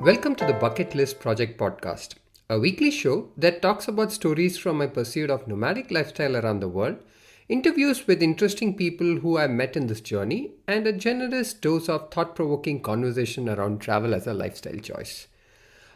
Welcome to the Bucket List Project podcast, a weekly show that talks about stories from my pursuit of nomadic lifestyle around the world, interviews with interesting people who I've met in this journey, and a generous dose of thought provoking conversation around travel as a lifestyle choice.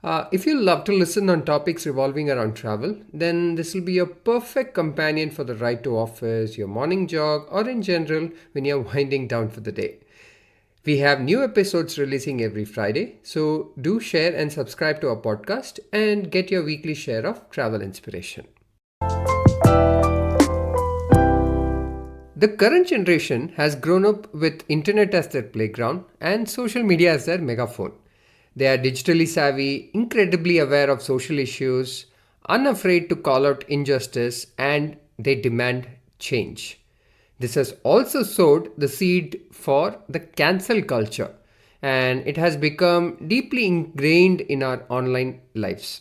If you love to listen on topics revolving around travel, then this will be a perfect companion for the ride to office, your morning jog, or in general when you're winding down for the day. We have new episodes releasing every Friday, so do share and subscribe to our podcast and get your weekly share of travel inspiration. The current generation has grown up with internet as their playground and social media as their megaphone. They are digitally savvy, incredibly aware of social issues, unafraid to call out injustice, and they demand change. This has also sowed the seed for the cancel culture, and it has become deeply ingrained in our online lives.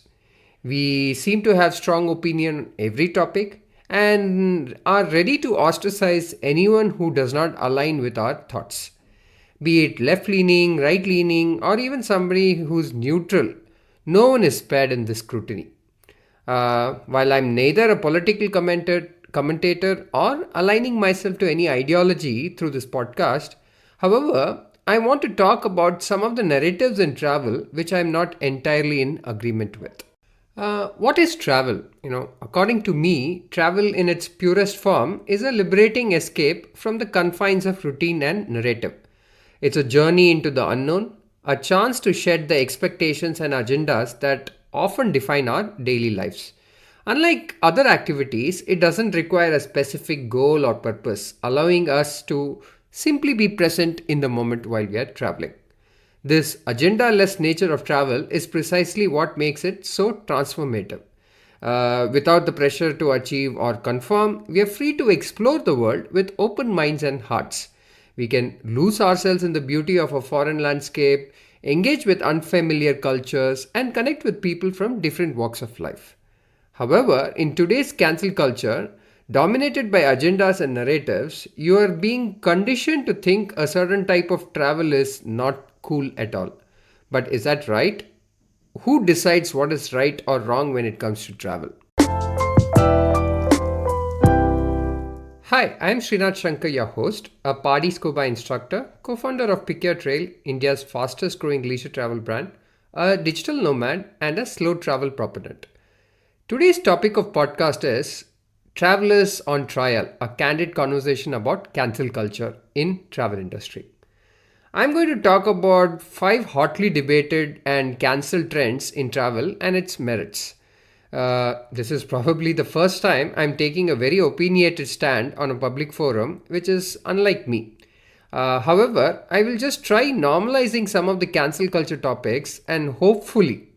We seem to have strong opinion on every topic and are ready to ostracize anyone who does not align with our thoughts. Be it left leaning, right leaning, or even somebody who's neutral, no one is spared in this scrutiny. While I'm neither a political commentator or aligning myself to any ideology through this podcast, however, I want to talk about some of the narratives in travel which I'm not entirely in agreement with. What is travel? According to me, travel in its purest form is a liberating escape from the confines of routine and narrative. It's a journey into the unknown, a chance to shed the expectations and agendas that often define our daily lives. Unlike other activities, it doesn't require a specific goal or purpose, allowing us to simply be present in the moment while we are traveling. This agenda-less nature of travel is precisely what makes it so transformative. Without the pressure to achieve or conform, we are free to explore the world with open minds and hearts. We can lose ourselves in the beauty of a foreign landscape, engage with unfamiliar cultures, and connect with people from different walks of life. However, in today's cancel culture, dominated by agendas and narratives, you are being conditioned to think a certain type of travel is not cool at all. But is that right? Who decides what is right or wrong when it comes to travel? Hi, I am Srinath Shankar, your host, a Padi Scuba instructor, co-founder of Pick Your Trail, India's fastest growing leisure travel brand, a digital nomad, and a slow travel proponent. Today's topic of podcast is Travelers on Trial, a candid conversation about cancel culture in travel industry. I'm going to talk about 5 hotly debated and cancelled trends in travel and its merits. This is probably the first time I'm taking a very opinionated stand on a public forum, which is unlike me. However, I will just try normalizing some of the cancel culture topics and hopefully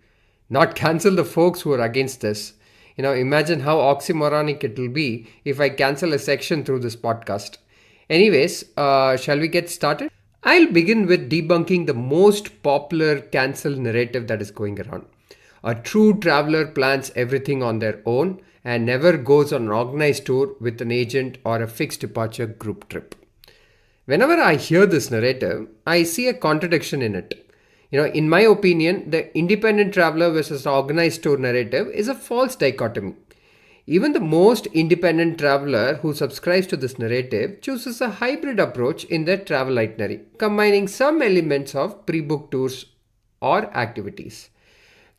not cancel the folks who are against this. Imagine how oxymoronic it will be if I cancel a section through this podcast. Anyways, shall we get started? I'll begin with debunking the most popular cancel narrative that is going around. A true traveler plans everything on their own and never goes on an organized tour with an agent or a fixed departure group trip. Whenever I hear this narrative, I see a contradiction in it. In my opinion, the independent traveler versus organized tour narrative is a false dichotomy. Even the most independent traveler who subscribes to this narrative chooses a hybrid approach in their travel itinerary, combining some elements of pre-booked tours or activities.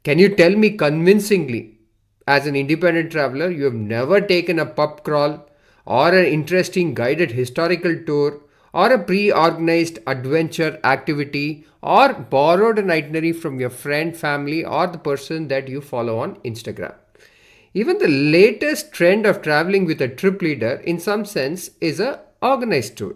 Can you tell me convincingly, as an independent traveler, you have never taken a pub crawl or an interesting guided historical tour or a pre-organized adventure activity or borrowed an itinerary from your friend, family, or the person that you follow on Instagram? Even the latest trend of traveling with a trip leader in some sense is a organized tour.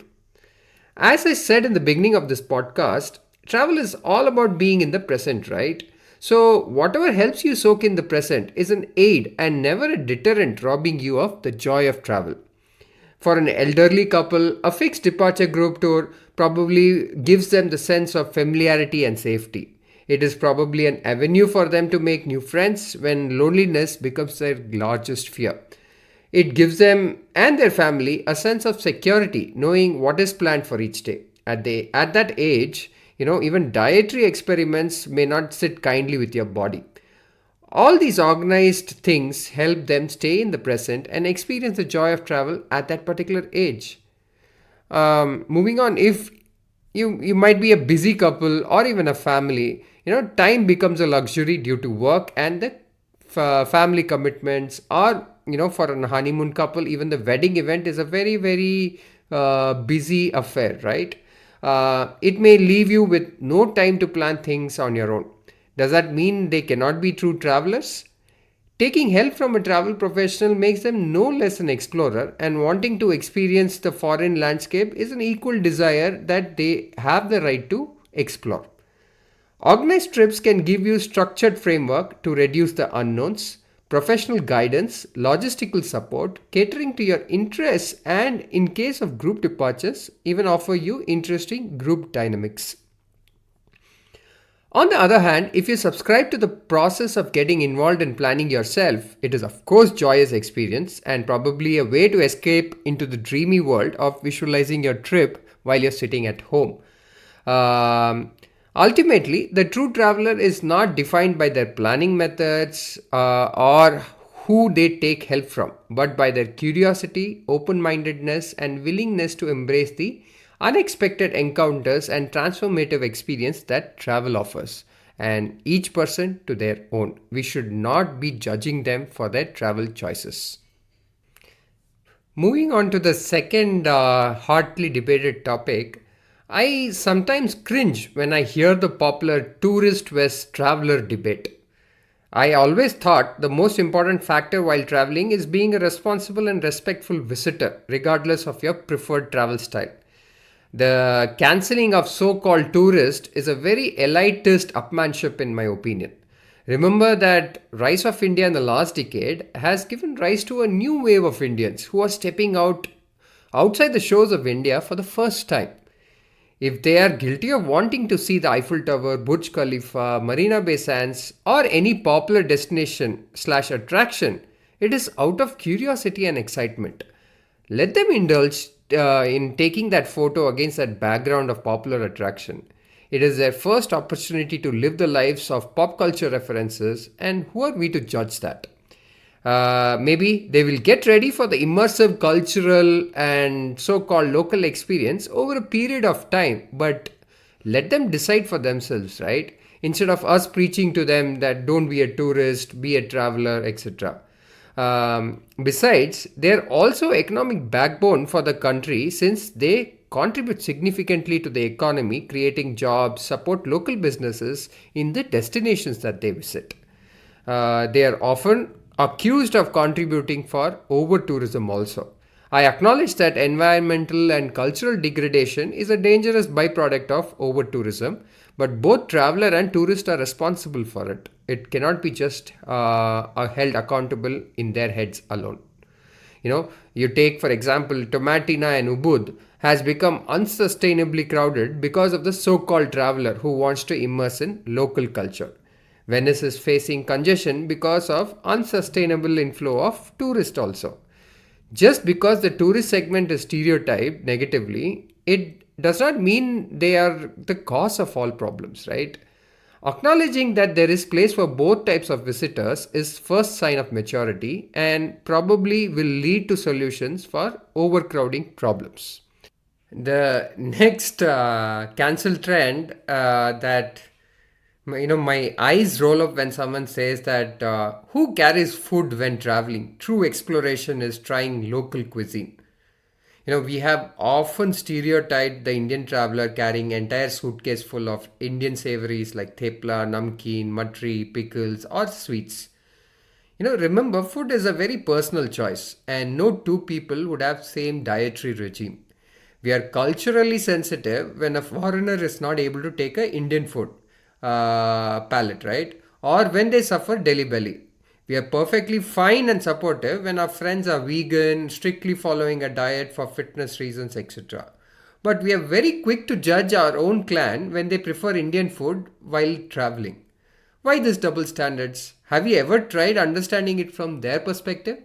As I said in the beginning of this podcast, travel is all about being in the present, right? So whatever helps you soak in the present is an aid and never a deterrent robbing you of the joy of travel. For an elderly couple, a fixed departure group tour probably gives them the sense of familiarity and safety. It is probably an avenue for them to make new friends when loneliness becomes their largest fear. It gives them and their family a sense of security, knowing what is planned for each day. At that age, Even dietary experiments may not sit kindly with your body. All these organized things help them stay in the present and experience the joy of travel at that particular age. Moving on, if you might be a busy couple or even a family, time becomes a luxury due to work and the family commitments, or for an honeymoon couple, even the wedding event is a very very busy affair, right? It may leave you with no time to plan things on your own. Does that mean they cannot be true travelers? Taking help from a travel professional makes them no less an explorer, and wanting to experience the foreign landscape is an equal desire that they have the right to explore. Organized trips can give you structured framework to reduce the unknowns, professional guidance, logistical support, catering to your interests, and in case of group departures, even offer you interesting group dynamics. On the other hand, if you subscribe to the process of getting involved in planning yourself, it is of course joyous experience and probably a way to escape into the dreamy world of visualizing your trip while you're sitting at home. Ultimately, the true traveler is not defined by their planning methods or who they take help from, but by their curiosity, open mindedness, and willingness to embrace the unexpected encounters and transformative experience that travel offers. And each person to their own. We should not be judging them for their travel choices. Moving on to the second hotly debated topic, I sometimes cringe when I hear the popular tourist vs traveler debate. I always thought the most important factor while traveling is being a responsible and respectful visitor, regardless of your preferred travel style. The cancelling of so called tourist is a very elitist upmanship, in my opinion. Remember that rise of India in the last decade has given rise to a new wave of Indians who are stepping out outside the shores of India for the first time. If they are guilty of wanting to see the Eiffel Tower, Burj Khalifa, Marina Bay Sands, or any popular destination slash attraction, it is out of curiosity and excitement. Let them indulge in taking that photo against that background of popular attraction. It is their first opportunity to live the lives of pop culture references, and who are we to judge that? Maybe they will get ready for the immersive cultural and so called local experience over a period of time, but let them decide for themselves, right? Instead of us preaching to them that don't be a tourist, be a traveler, etc. Besides, they're also economic backbone for the country since they contribute significantly to the economy, creating jobs, support local businesses in the destinations that they visit. They are often accused of contributing for over tourism also. I acknowledge that environmental and cultural degradation is a dangerous byproduct of over tourism, but both traveler and tourist are responsible for it. It cannot be just held accountable in their heads alone. You take for example Tomatina and Ubud has become unsustainably crowded because of the so-called traveler who wants to immerse in local culture. Venice is facing congestion because of unsustainable inflow of tourists also. Just because the tourist segment is stereotyped negatively, it does not mean they are the cause of all problems, right? Acknowledging that there is place for both types of visitors is first sign of maturity and probably will lead to solutions for overcrowding problems. The next cancel trend that my eyes roll up when someone says that who carries food when traveling? True exploration is trying local cuisine. We have often stereotyped the Indian traveler carrying entire suitcase full of Indian savories like thepla, namkeen, matri, pickles, or sweets. Remember, food is a very personal choice, and no two people would have same dietary regime. We are culturally sensitive when a foreigner is not able to take a Indian food palate, right? Or when they suffer deli belly. We are perfectly fine and supportive when our friends are vegan, strictly following a diet for fitness reasons, etc. But we are very quick to judge our own clan when they prefer Indian food while traveling. Why this double standards? Have you ever tried understanding it from their perspective?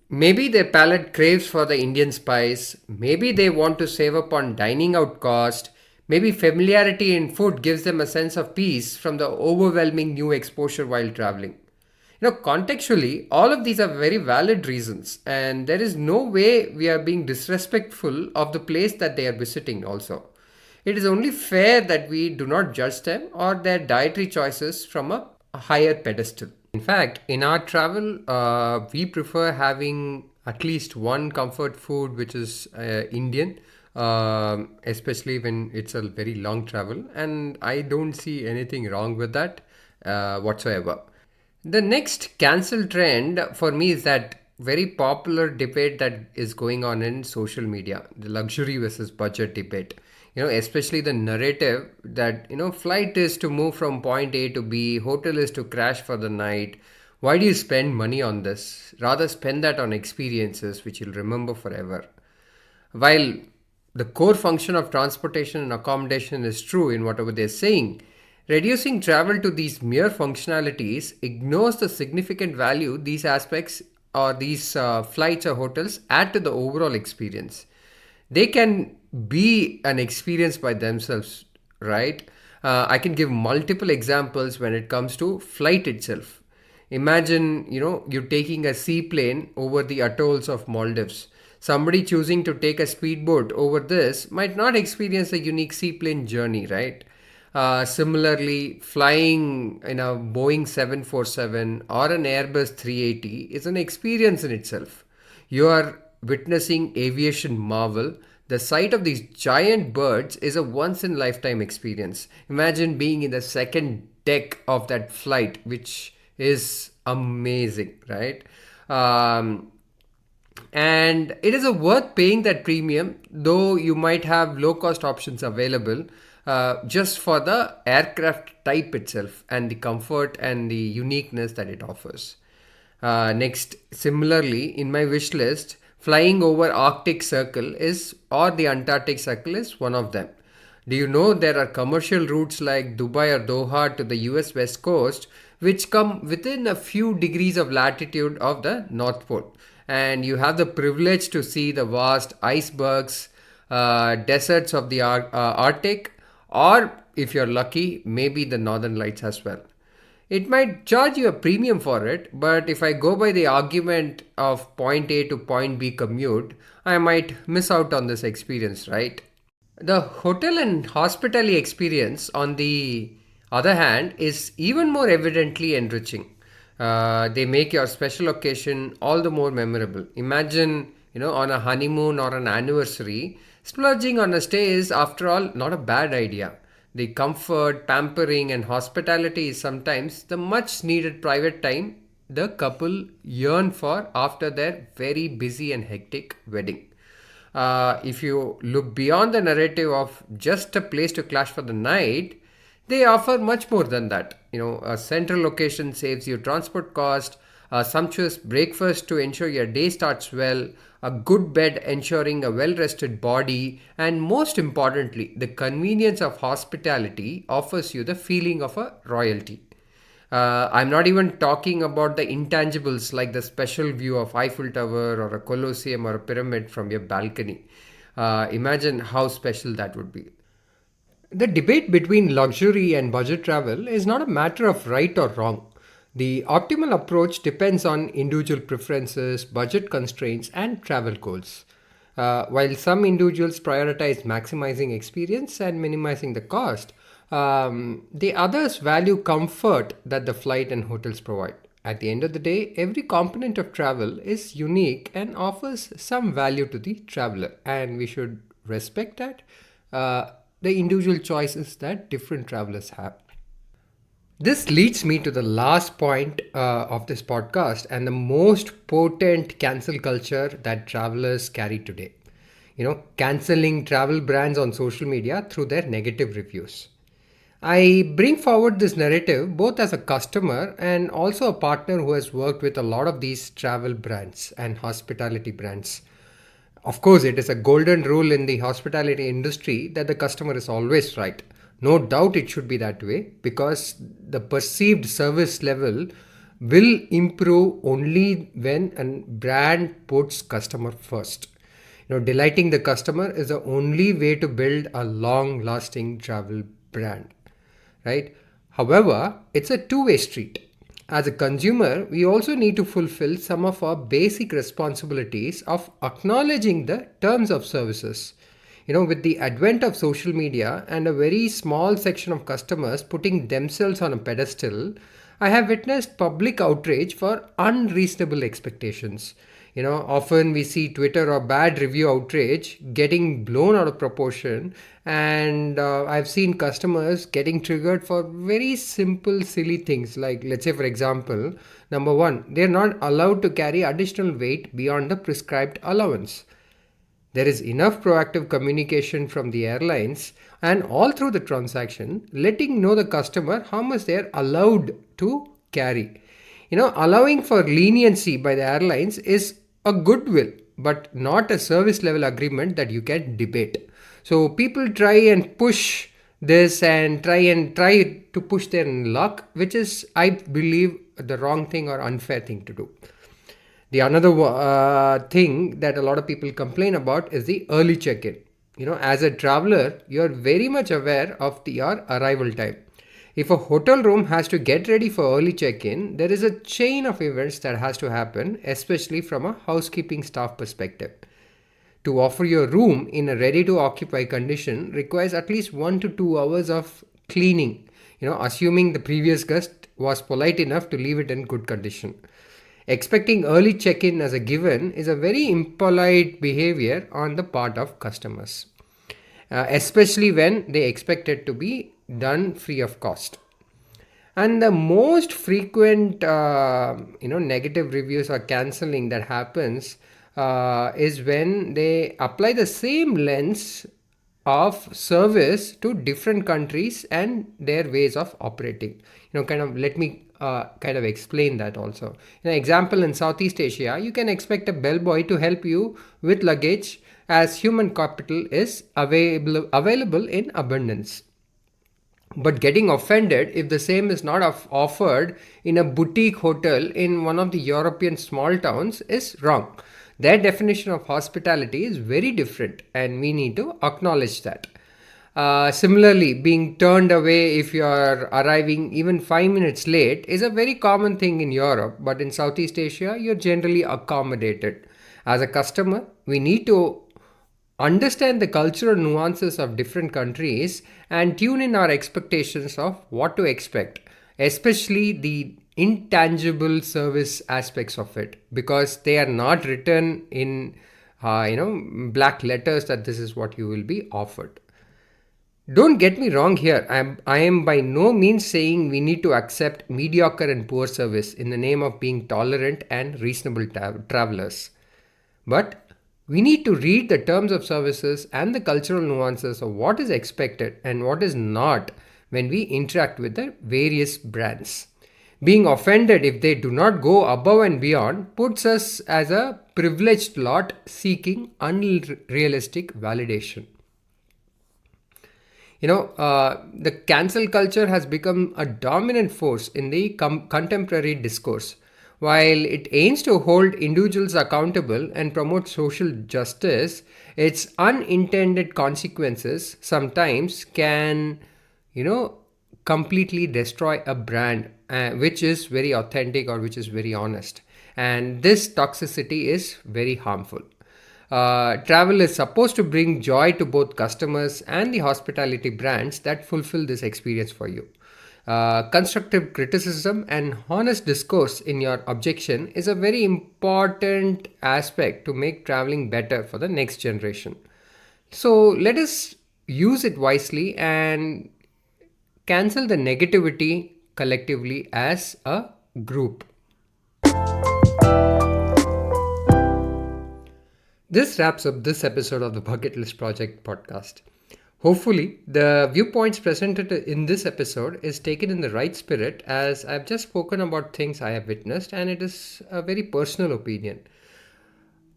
Maybe their palate craves for the Indian spice. Maybe they want to save up on dining out cost. Maybe familiarity in food gives them a sense of peace from the overwhelming new exposure while traveling. Contextually, all of these are very valid reasons, and there is no way we are being disrespectful of the place that they are visiting, also. It is only fair that we do not judge them or their dietary choices from a higher pedestal. In fact, in our travel, we prefer having at least one comfort food which is Indian, especially when it's a very long travel, and I don't see anything wrong with that whatsoever. The next cancel trend for me is that very popular debate that is going on in social media, the luxury versus budget debate. Especially the narrative that, flight is to move from point A to B, hotel is to crash for the night. Why do you spend money on this? Rather spend that on experiences which you'll remember forever. While the core function of transportation and accommodation is true in whatever they're saying, reducing travel to these mere functionalities ignores the significant value these aspects or these flights or hotels add to the overall experience. They can be an experience by themselves, right? I can give multiple examples when it comes to flight itself. Imagine, you're taking a seaplane over the atolls of Maldives. Somebody choosing to take a speedboat over this might not experience a unique seaplane journey, right? Similarly, flying in a Boeing 747 or an Airbus 380 is an experience in itself. You are witnessing aviation marvel. The sight of these giant birds is a once in lifetime experience. Imagine being in the second deck of that flight, which is amazing, right? And it is a worth paying that premium, though you might have low cost options available just for the aircraft type itself and the comfort and the uniqueness that it offers. Next, similarly, in my wish list, flying over Arctic Circle is or the Antarctic Circle is one of them. Do you know there are commercial routes like Dubai or Doha to the US West Coast which come within a few degrees of latitude of the North Pole? And you have the privilege to see the vast icebergs, deserts of the Arctic, or if you're lucky, maybe the Northern Lights as well. It might charge you a premium for it, but if I go by the argument of point A to point B commute, I might miss out on this experience, right? The hotel and hospitality experience, on the other hand, is even more evidently enriching. They make your special occasion all the more memorable. Imagine, on a honeymoon or an anniversary, splurging on a stay is, after all, not a bad idea. The comfort, pampering, and hospitality is sometimes the much needed private time the couple yearn for after their very busy and hectic wedding. If you look beyond the narrative of just a place to clash for the night, they offer much more than that. A central location saves you transport cost, a sumptuous breakfast to ensure your day starts well, a good bed ensuring a well rested body, and most importantly, the convenience of hospitality offers you the feeling of a royalty. I'm not even talking about the intangibles like the special view of Eiffel Tower or a Colosseum or a pyramid from your balcony. Imagine how special that would be. The debate between luxury and budget travel is not a matter of right or wrong. The optimal approach depends on individual preferences, budget constraints, and travel goals. While some individuals prioritize maximizing experience and minimizing the cost, the others value comfort that the flight and hotels provide. At the end of the day, every component of travel is unique and offers some value to the traveler, and we should respect that. The individual choices that different travelers have. This leads me to the last point of this podcast and the most potent cancel culture that travelers carry today. Canceling travel brands on social media through their negative reviews. I bring forward this narrative both as a customer and also a partner who has worked with a lot of these travel brands and hospitality brands. Of course, it is a golden rule in the hospitality industry that the customer is always right. No doubt it should be that way because the perceived service level will improve only when a brand puts customer first. Delighting the customer is the only way to build a long lasting travel brand, right? However, it's a two-way street. As a consumer, we also need to fulfill some of our basic responsibilities of acknowledging the terms of services. With the advent of social media and a very small section of customers putting themselves on a pedestal, I have witnessed public outrage for unreasonable expectations. Often we see Twitter or bad review outrage getting blown out of proportion, and I've seen customers getting triggered for very simple, silly things. Like, let's say, for example, number one, they're not allowed to carry additional weight beyond the prescribed allowance. There is enough proactive communication from the airlines and all through the transaction, letting know the customer how much they are allowed to carry. Allowing for leniency by the airlines is a goodwill, but not a service level agreement that you can debate. So people try and push this and try to push their luck, which is, I believe, the wrong thing or unfair thing to do. The another thing that a lot of people complain about is the early check-in. As a traveler, you're very much aware of your arrival time. If a hotel room has to get ready for early check-in, there is a chain of events that has to happen, especially from a housekeeping staff perspective. To offer your room in a ready-to-occupy condition requires at least 1 to 2 hours of cleaning, assuming the previous guest was polite enough to leave it in good condition. Expecting early check-in as a given is a very impolite behavior on the part of customers, especially when they expect it to be done free of cost. And the most frequent, negative reviews or canceling that happens is when they apply the same lens of service to different countries and their ways of operating. Let me kind of explain that also. Example, in Southeast Asia, you can expect a bellboy to help you with luggage as human capital is available in abundance. But getting offended if the same is not offered in a boutique hotel in one of the European small towns is wrong. Their definition of hospitality is very different, and we need to acknowledge that. Similarly, being turned away if you are arriving even 5 minutes late is a very common thing in Europe, but in Southeast Asia, you're generally accommodated. As a customer, we need to understand the cultural nuances of different countries and tune in our expectations of what to expect, especially the intangible service aspects of it, because they are not written in black letters that this is what you will be offered. Don't get me wrong here. I am by no means saying we need to accept mediocre and poor service in the name of being tolerant and reasonable travelers. But we need to read the terms of services and the cultural nuances of what is expected and what is not when we interact with the various brands. Being offended if they do not go above and beyond puts us as a privileged lot seeking unrealistic validation. The cancel culture has become a dominant force in the contemporary discourse. While it aims to hold individuals accountable and promote social justice, its unintended consequences sometimes can, completely destroy a brand which is very authentic or which is very honest. And this toxicity is very harmful. Travel is supposed to bring joy to both customers and the hospitality brands that fulfill this experience for you. Constructive criticism and honest discourse in your objection is a very important aspect to make traveling better for the next generation. So let us use it wisely and cancel the negativity collectively as a group. This wraps up this episode of the Bucket List Project podcast. Hopefully, the viewpoints presented in this episode is taken in the right spirit, as I've just spoken about things I have witnessed and it is a very personal opinion.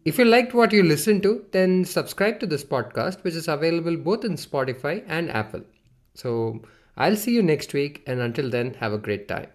If you liked what you listened to, then subscribe to this podcast, which is available both in Spotify and Apple. So I'll see you next week, and until then, have a great time.